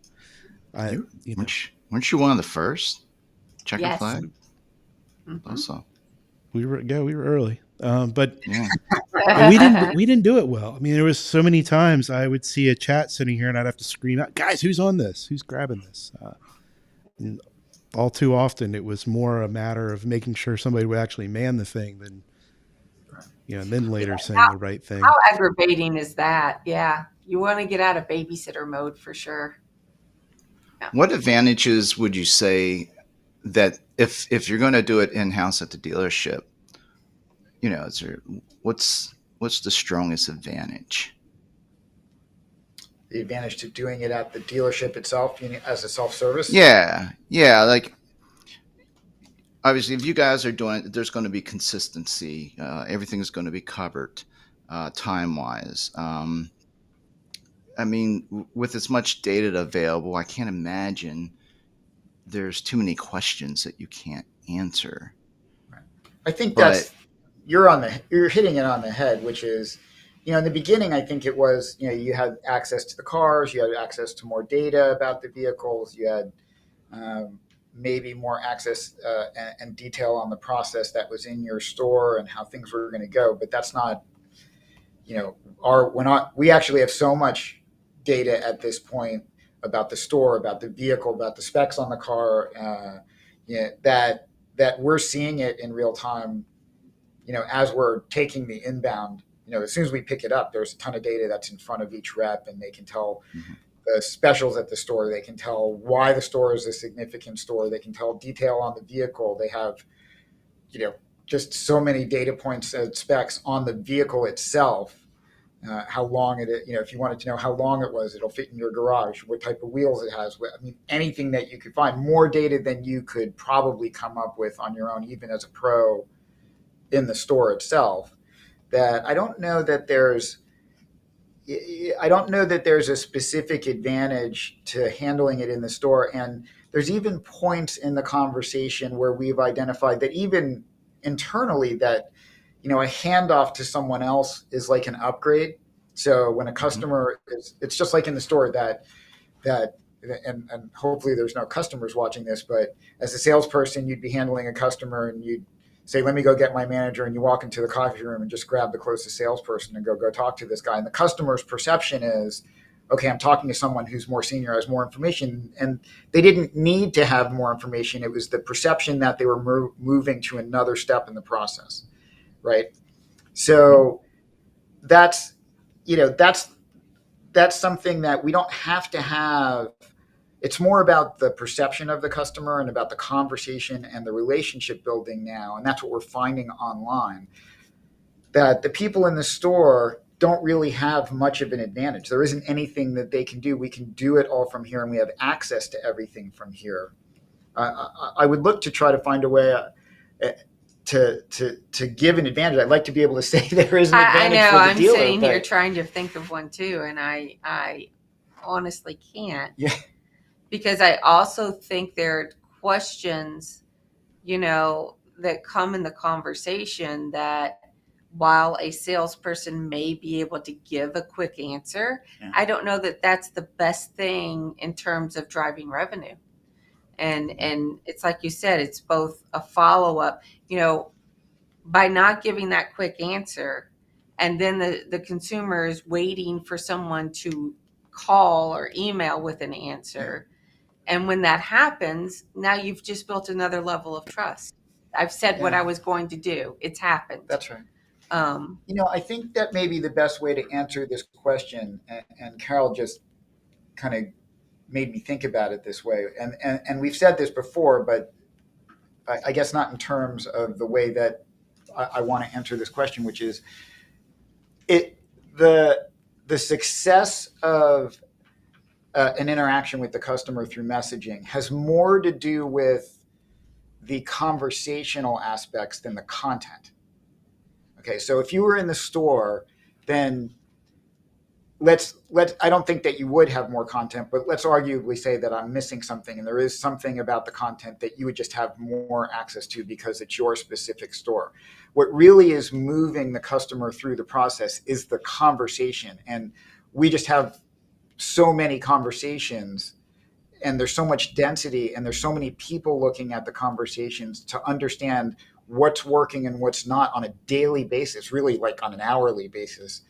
weren't you one of the first? Checker Yes. flag. Also, we were early, but yeah. we didn't do it well. I mean, there was so many times I would see a chat sitting here and I'd have to scream out, "Guys, who's on this? Who's grabbing this?" And all too often, it was more a matter of making sure somebody would actually man the thing than, and then later saying the right thing. How aggravating is that? Yeah, you want to get out of babysitter mode for sure. Yeah. What advantages would you say that if you're going to do it in-house at the dealership, what's the strongest advantage? The advantage to doing it at the dealership itself, as a self-service? Yeah. Like, obviously, if you guys are doing it, there's going to be consistency. Everything's going to be covered time-wise. I mean, with as much data available, I can't imagine there's too many questions that you can't answer. Right. I think you're hitting it on the head, which is, in the beginning, I think it was, you had access to the cars, you had access to more data about the vehicles, you had maybe more access and detail on the process that was in your store and how things were going to go. But that's not, we actually have so much data at this point about the store, about the vehicle, about the specs on the car, that we're seeing it in real time, as we're taking the inbound. As soon as we pick it up, there's a ton of data that's in front of each rep, and they can tell the specials at the store. They can tell why the store is a significant store. They can tell detail on the vehicle. They have, just so many data points and specs on the vehicle itself. How long it is, if you wanted to know how long it was, it'll fit in your garage, what type of wheels it has. I mean, anything that you could find, more data than you could probably come up with on your own, even as a pro in the store itself. That I don't know that there's a specific advantage to handling it in the store. And there's even points in the conversation where we've identified that even internally that, a handoff to someone else is like an upgrade. So when a customer it's just like in the store that and hopefully there's no customers watching this, but as a salesperson, you'd be handling a customer and you'd say, "Let me go get my manager," and you walk into the coffee room and just grab the closest salesperson and go talk to this guy. And the customer's perception is, okay, I'm talking to someone who's more senior, has more information, and they didn't need to have more information. It was the perception that they were moving to another step in the process. Right. So that's something that we don't have to have. It's more about the perception of the customer and about the conversation and the relationship building now. And that's what we're finding online, that the people in the store don't really have much of an advantage. There isn't anything that they can do. We can do it all from here, and we have access to everything from here. I would look to try to find a way to give an advantage. I'd like to be able to say there is an I advantage know for the I'm dealer. sitting here But trying to think of one too, and I honestly can't, yeah, because I also think there are questions, that come in the conversation that while a salesperson may be able to give a quick answer, Yeah. I don't know that that's the best thing in terms of driving revenue. And it's like you said, it's both a follow-up, by not giving that quick answer, and then the consumer is waiting for someone to call or email with an answer. And when that happens, now you've just built another level of trust. I've said what Yeah. I was going to do. It's happened. That's right. Um, I think that may be the best way to answer this question. And Carol just kind of made me think about it this way. And we've said this before, but I guess not in terms of the way that I want to answer this question, which is the success of an interaction with the customer through messaging has more to do with the conversational aspects than the content. Okay, so if you were in the store, then let's I don't think that you would have more content, but let's arguably say that I'm missing something, and there is something about the content that you would just have more access to because it's your specific store. What really is moving the customer through the process is the conversation, and we just have so many conversations, and there's so much density, and there's so many people looking at the conversations to understand what's working and what's not on a daily basis, really like on an hourly basis,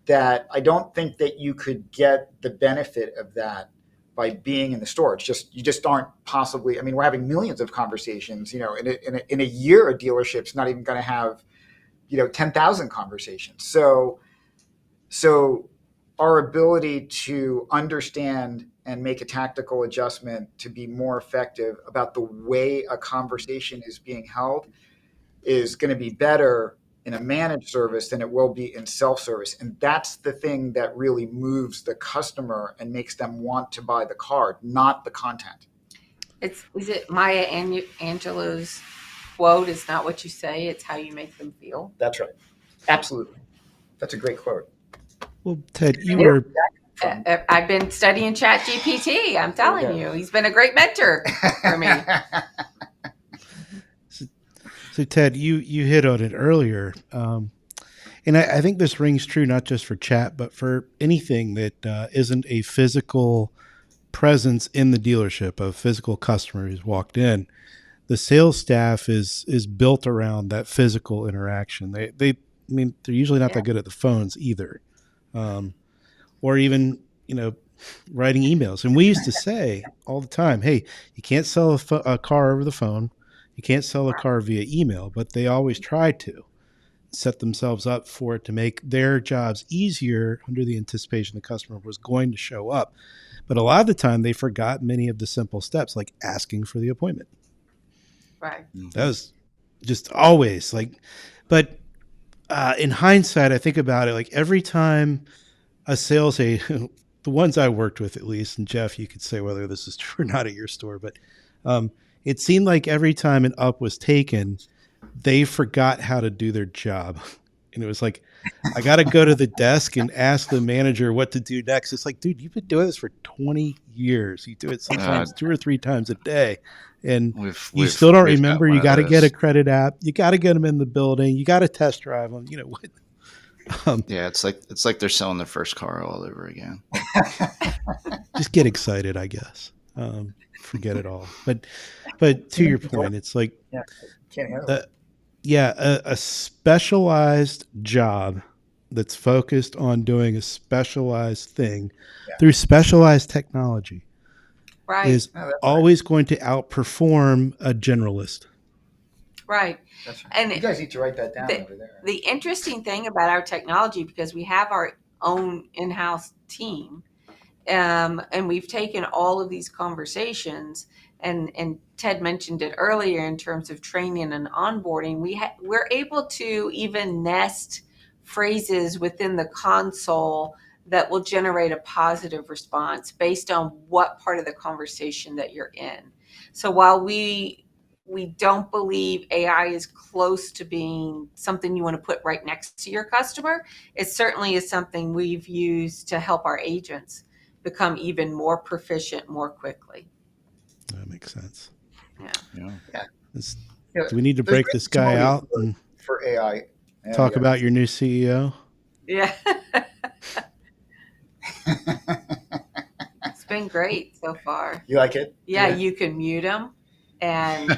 that I don't think that you could get the benefit of that by being in the store. It's just, you just aren't possibly, I mean, we're having millions of conversations, in a year, a dealership's not even going to have, 10,000 conversations. So our ability to understand and make a tactical adjustment to be more effective about the way a conversation is being held is going to be better in a managed service than it will be in self-service. And that's the thing that really moves the customer and makes them want to buy the car, not the content. is it Maya Angelou's quote? It's not what you say, it's how you make them feel. That's right. Absolutely. That's a great quote. Well, Ted, you were. I've been studying ChatGPT. I'm telling you, he's been a great mentor for me. So, Ted, you hit on it earlier. And I think this rings true not just for chat, but for anything that isn't a physical presence in the dealership, a physical customer who's walked in. The sales staff is built around that physical interaction. I mean, they're usually not that good at the phones either, or even writing emails. And we used to say all the time, "Hey, you can't sell a car over the phone. You can't sell a car via email." But they always tried to set themselves up for it to make their jobs easier under the anticipation the customer was going to show up. But a lot of the time, they forgot many of the simple steps, like asking for the appointment. Right. That was just always like, but in hindsight, I think about it, like every time a sales agent, the ones I worked with at least, and Jeff, you could say whether this is true or not at your store, but it seemed like every time an up was taken, they forgot how to do their job. And it was like, I got to go to the desk and ask the manager what to do next. It's like, dude, you've been doing this for 20 years. You do it sometimes 2 or 3 times a day. And you still don't remember. You got to get a credit app. You got to get them in the building. You got to test drive them. What? Yeah, it's like they're selling their first car all over again. Just get excited, I guess. Forget it all. But to your point, it's like a specialized job that's focused on doing a specialized thing through specialized technology is always going to outperform a generalist. Right. That's right. And you guys need to write that down over there. The interesting thing about our technology, because we have our own in-house team, and we've taken all of these conversations, and Ted mentioned it earlier in terms of training and onboarding, we're able to even nest phrases within the console that will generate a positive response based on what part of the conversation that you're in. So while we we don't believe AI is close to being something you want to put right next to your customer. It certainly is something we've used to help our agents become even more proficient more quickly. That makes sense. Yeah. Do we need to break this guy out and for AI? talk about your new CEO? Yeah. It's been great so far. You like it? Yeah, you can mute them and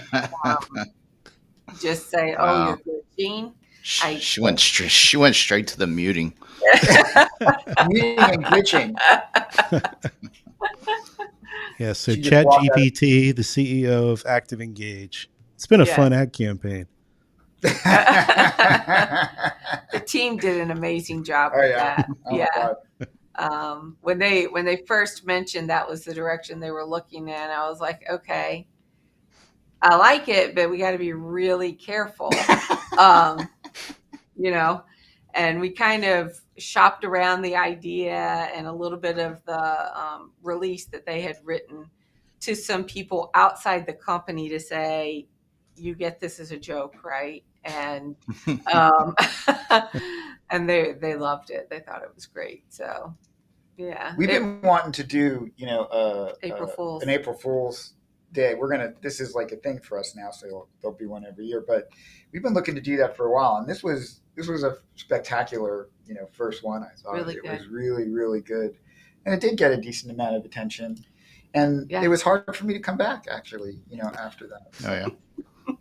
just say, "Oh, Wow. you're glitching." She went straight to the muting. Muting and glitching. Yeah, so ChatGPT, the CEO of ActivEngage. It's been a fun ad campaign. The team did an amazing job with that. When they first mentioned that was the direction they were looking in, I was like, okay, I like it, but we got to be really careful. And we kind of shopped around the idea and a little bit of the release that they had written to some people outside the company to say, you get this as a joke, right? And and they loved it. They thought it was great. So yeah, we've been wanting to do April Fools. An April Fool's Day. This is like a thing for us now, so there'll be one every year. But we've been looking to do that for a while, and this was a spectacular first one. I thought really it good. was really, really good, and it did get a decent amount of attention. And it was hard for me to come back actually, after that. Oh yeah.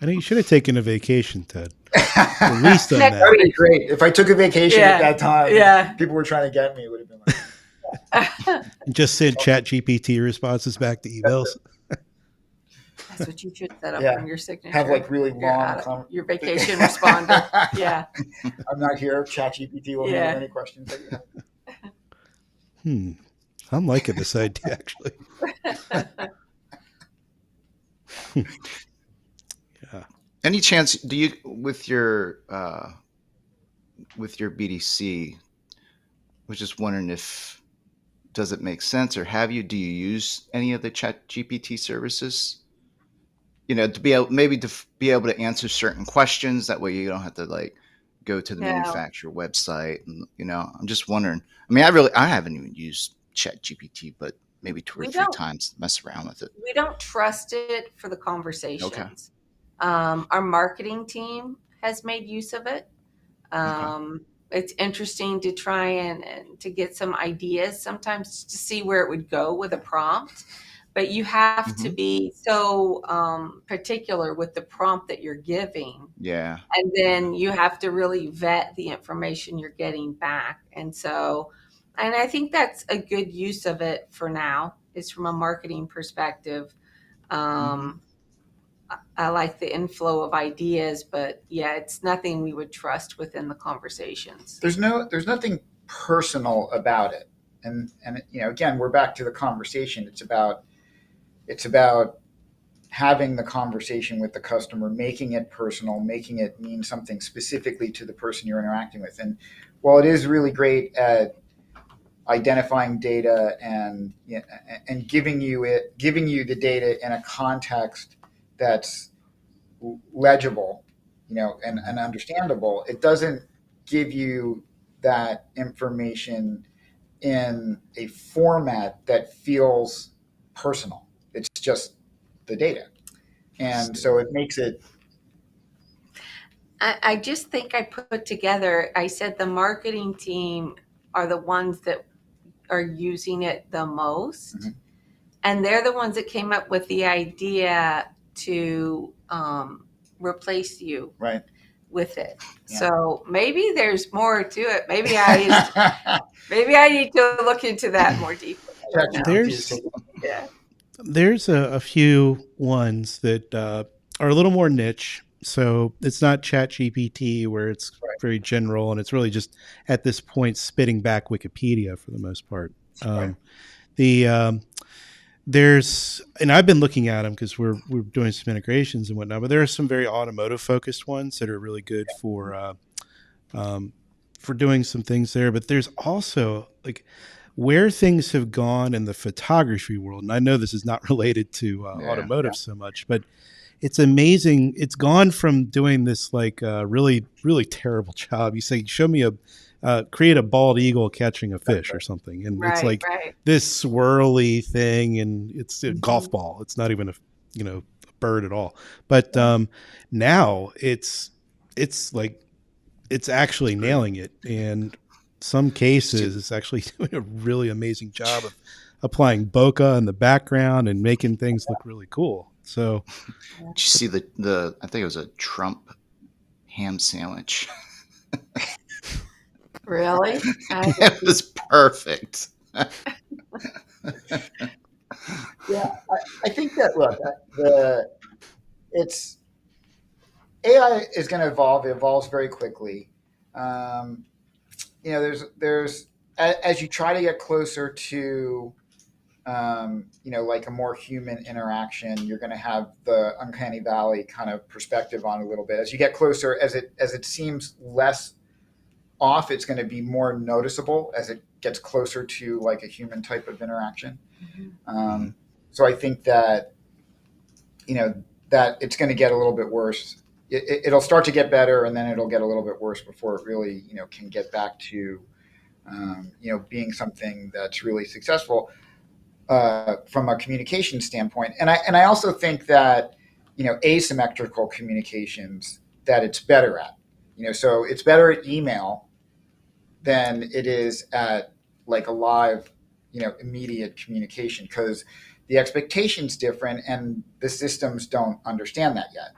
I think you should have taken a vacation, Ted. At least on that. That would be great. If I took a vacation at that time, people were trying to get me, it would have been like just send ChatGPT responses back to emails. That's what you should set up on your signature. Have like really long your vacation responder. Yeah. I'm not here. ChatGPT will handle any questions that you have. I'm liking this idea actually. Yeah. Any chance do you with your BDC? Was just wondering if does it make sense, or do you use any of the ChatGPT services? To be able to answer certain questions. That way you don't have to like go to the manufacturer website. And I'm just wondering. I mean, I haven't even used ChatGPT, but maybe 2 or 3 times to mess around with it. We don't trust it for the conversations. Okay. Our marketing team has made use of it. It's interesting to try and to get some ideas sometimes to see where it would go with a prompt. But you have to be so particular with the prompt that you're giving. Yeah. And then you have to really vet the information you're getting back. And I think that's a good use of it for now, is from a marketing perspective. I like the inflow of ideas, but it's nothing we would trust within the conversations. There's nothing personal about it. And again, we're back to the conversation. It's about having the conversation with the customer, making it personal, making it mean something specifically to the person you're interacting with. And while it is really great at identifying data and giving you the data in a context that's legible, and understandable, it doesn't give you that information in a format that feels personal. It's just the data. And so it makes it. I just think I put together, I said the marketing team are the ones that are using it the most. Mm-hmm. And they're the ones that came up with the idea to replace you with it. Yeah. So maybe there's more to it. Maybe I need to look into that more deeply. There's a few ones that are a little more niche. So it's not ChatGPT where it's very general, and it's really just at this point spitting back Wikipedia for the most part. There's, and I've been looking at them because we're doing some integrations and whatnot, but there are some very automotive focused ones that are really good for doing some things there. But there's also like where things have gone in the photography world. And I know this is not related to automotive so much, but it's amazing. It's gone from doing this like really, really terrible job. You say, show me create a bald eagle catching a fish or something. And it's Right, like right. this swirly thing, and it's a golf Mhm. ball. It's not even a bird at all. But now it's like, it's actually nailing it. And some cases it's actually doing a really amazing job of applying bokeh in the background and making things look really cool. So Did you see the I think it was a Trump ham sandwich. Really? It was perfect. Yeah, I think that look, it's AI is going to evolve. It evolves very quickly. Um, there's as you try to get closer to like a more human interaction, you're going to have the uncanny valley kind of perspective on it a little bit. As you get closer, as it seems less off, it's going to be more noticeable as it gets closer to like a human type of interaction. Um, so I think that that it's going to get a little bit worse. It'll start to get better, and then it'll get a little bit worse before it really can get back to being something that's really successful from a communication standpoint. And I also think that asymmetrical communications that it's better at. So it's better at email than it is at like a live, immediate communication, because the expectation's different and the systems don't understand that yet.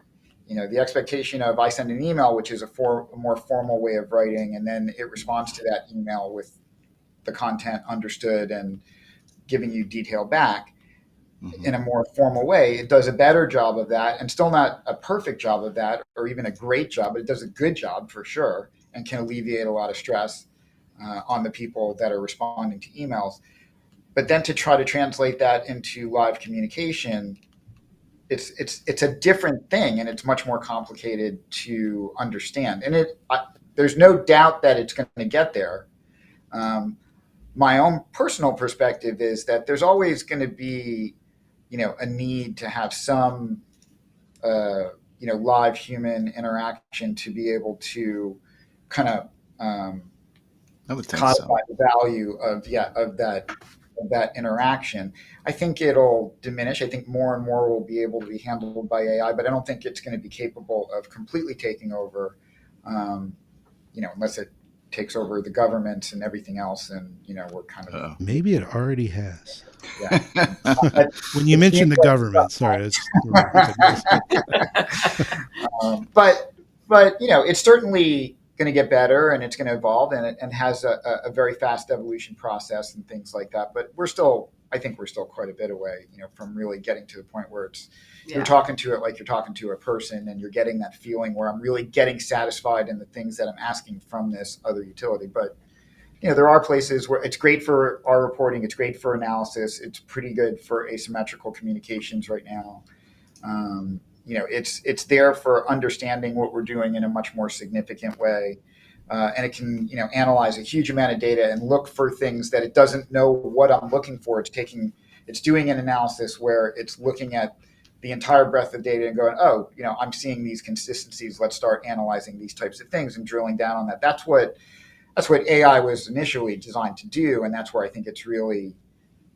The expectation of I send an email, which is a more formal way of writing, and then it responds to that email with the content understood and giving you detail back in a more formal way. It does a better job of that, and still not a perfect job of that or even a great job, but it does a good job for sure and can alleviate a lot of stress on the people that are responding to emails. But then to try to translate that into live communication, it's a different thing, and it's much more complicated to understand. And there's no doubt that it's going to get there. My own personal perspective is that there's always going to be, a need to have some, live human interaction to be able to kind of I would think codify so. the value of that interaction. I think it'll diminish. I think more and more will be able to be handled by AI, but I don't think it's going to be capable of completely taking over, unless it takes over the governments and everything else. And, we're kind of. maybe it already has. Yeah. When you mentioned the government, sorry. But it's certainly going to get better, and it's going to evolve, and has a very fast evolution process and things like that. But I think we're still quite a bit away, from really getting to the point where you're talking to it like you're talking to a person, and you're getting that feeling where I'm really getting satisfied in the things that I'm asking from this other utility. But there are places where it's great for our reporting, it's great for analysis, it's pretty good for asymmetrical communications right now. It's there for understanding what we're doing in a much more significant way. And it can, analyze a huge amount of data and look for things that it doesn't know what I'm looking for. It's doing an analysis where it's looking at the entire breadth of data and going, oh, I'm seeing these consistencies. Let's start analyzing these types of things and drilling down on that. That's what AI was initially designed to do. And that's where I think it's really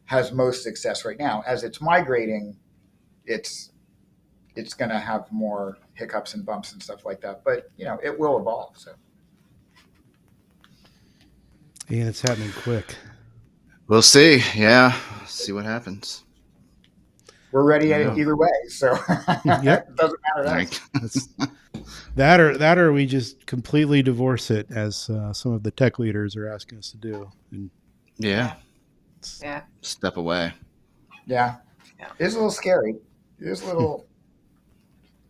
has most success right now. As it's migrating, it's going to have more hiccups and bumps and stuff like that. But, it will evolve. So. And it's happening quick. We'll see. Yeah. See what happens. We're ready either way. So yep. It doesn't matter. That or we just completely divorce it, as some of the tech leaders are asking us to do. And yeah. Step away. Yeah. It's a little scary. It's a little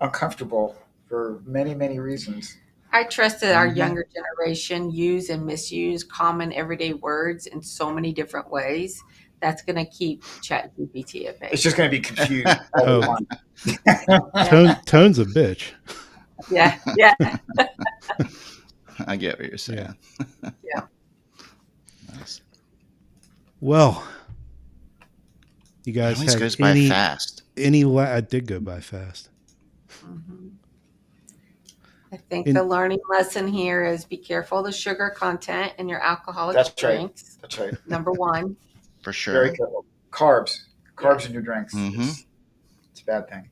uncomfortable for many, many reasons. I trust that our younger generation use and misuse common everyday words in so many different ways. That's going to keep ChatGPT at bay. It's just going to be confused. Tone's a bitch. Yeah. I get what you're saying. Yeah. Nice. Well, you guys had goes by fast. I did go by fast. I think the learning lesson here is be careful of the sugar content in your alcoholic drinks. That's right. Number one. For sure. Very careful. Carbs in your drinks. Mhm. It's a bad thing.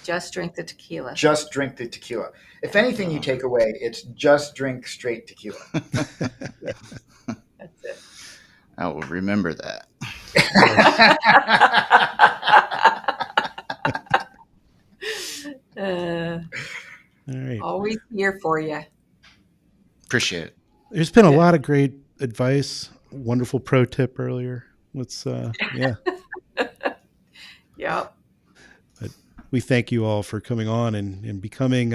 Just drink the tequila. Just drink the tequila. If anything you take away, it's just drink straight tequila. That's it. I will remember that. All right. Always here for you. Appreciate it. There's been a lot of great advice. Wonderful pro tip earlier. Let's Yep. But we thank you all for coming on and becoming.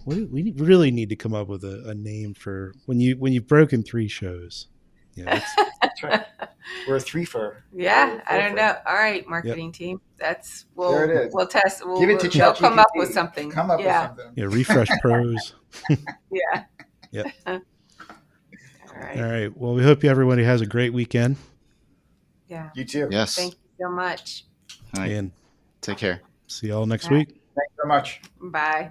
We really need to come up with a name for when you've broken 3 shows. Yeah, That's right. We're a 3-fer. Yeah, I don't know. All right, marketing team. That's There it is. We'll test. Give it to They'll ChatGPT. come up with something. Come up with something. Yeah, Refresh Pros. Yeah. Yep. All right. All right. Well, we hope everybody has a great weekend. Yeah. You too. Yes. Thank you so much. All right. And Take care. see y'all next Bye. week. Thanks so much. Bye.